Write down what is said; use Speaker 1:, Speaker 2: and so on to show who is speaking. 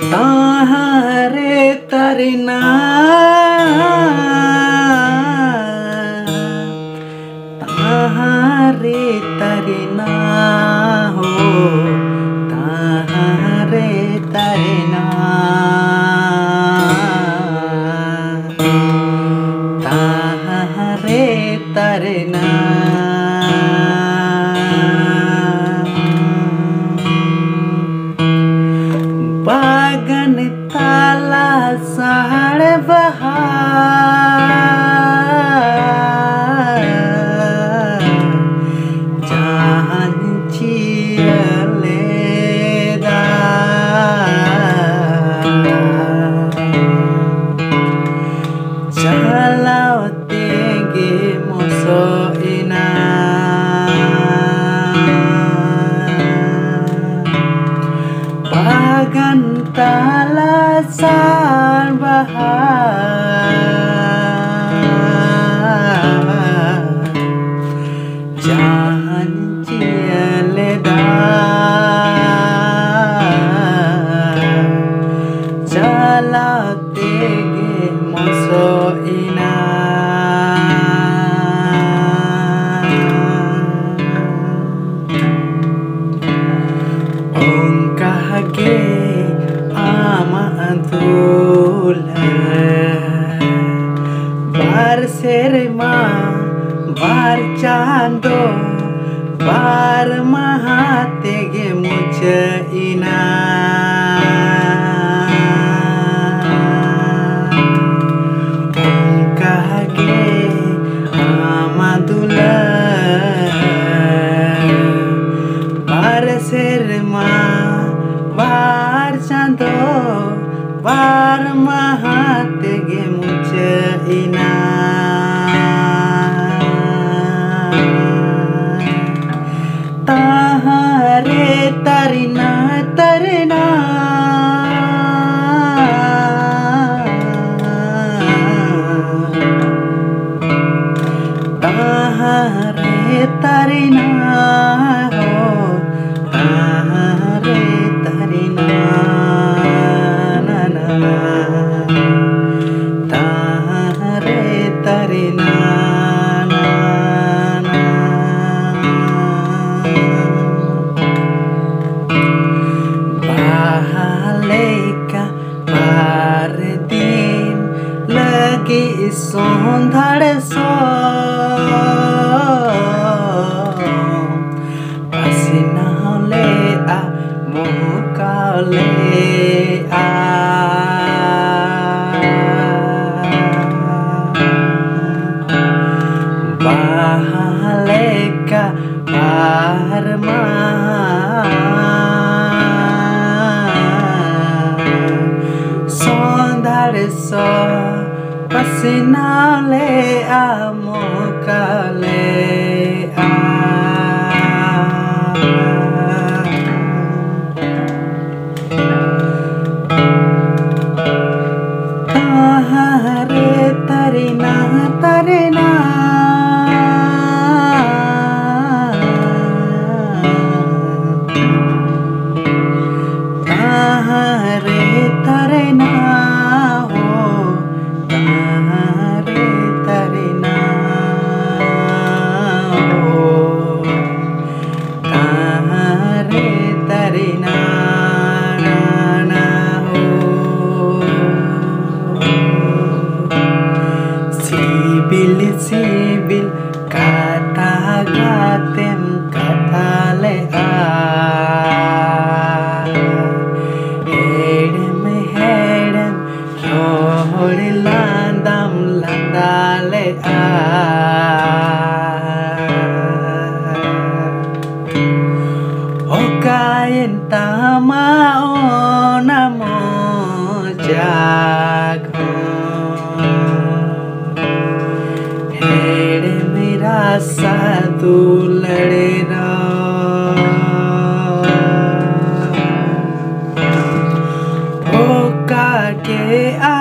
Speaker 1: ताहारे तरना ताहारे तरना हो ताहारे तरना ताहारे तरना बागन ताला साड़ बहार जान चियलेदा चलाओ तेगे मोसो इना bagan tala sar bahar jahan cieleda jala tege moso ina Ongkahage ama antula bar serma bar chando bar mahatege mucha ina Ongkahage ama antula bar serma bar chando bar mahatege mucha ina tahare tarina tarna tahare tarina ho tahare tarina na na tahare tarina na na bahaleka pardin lagi sondhar so pasinale a mukale a bahaleka parma sondhar so pasinale a mukale a tahare tarina tarna tahare tarna ho tahare tarna ho tahare tarna na na ho sibil sibil kata gatem kata le a hedem hedem hori landam landale a okayen tama o namo jago हेड़े मेरा साधु लड़े ना ओ काके आ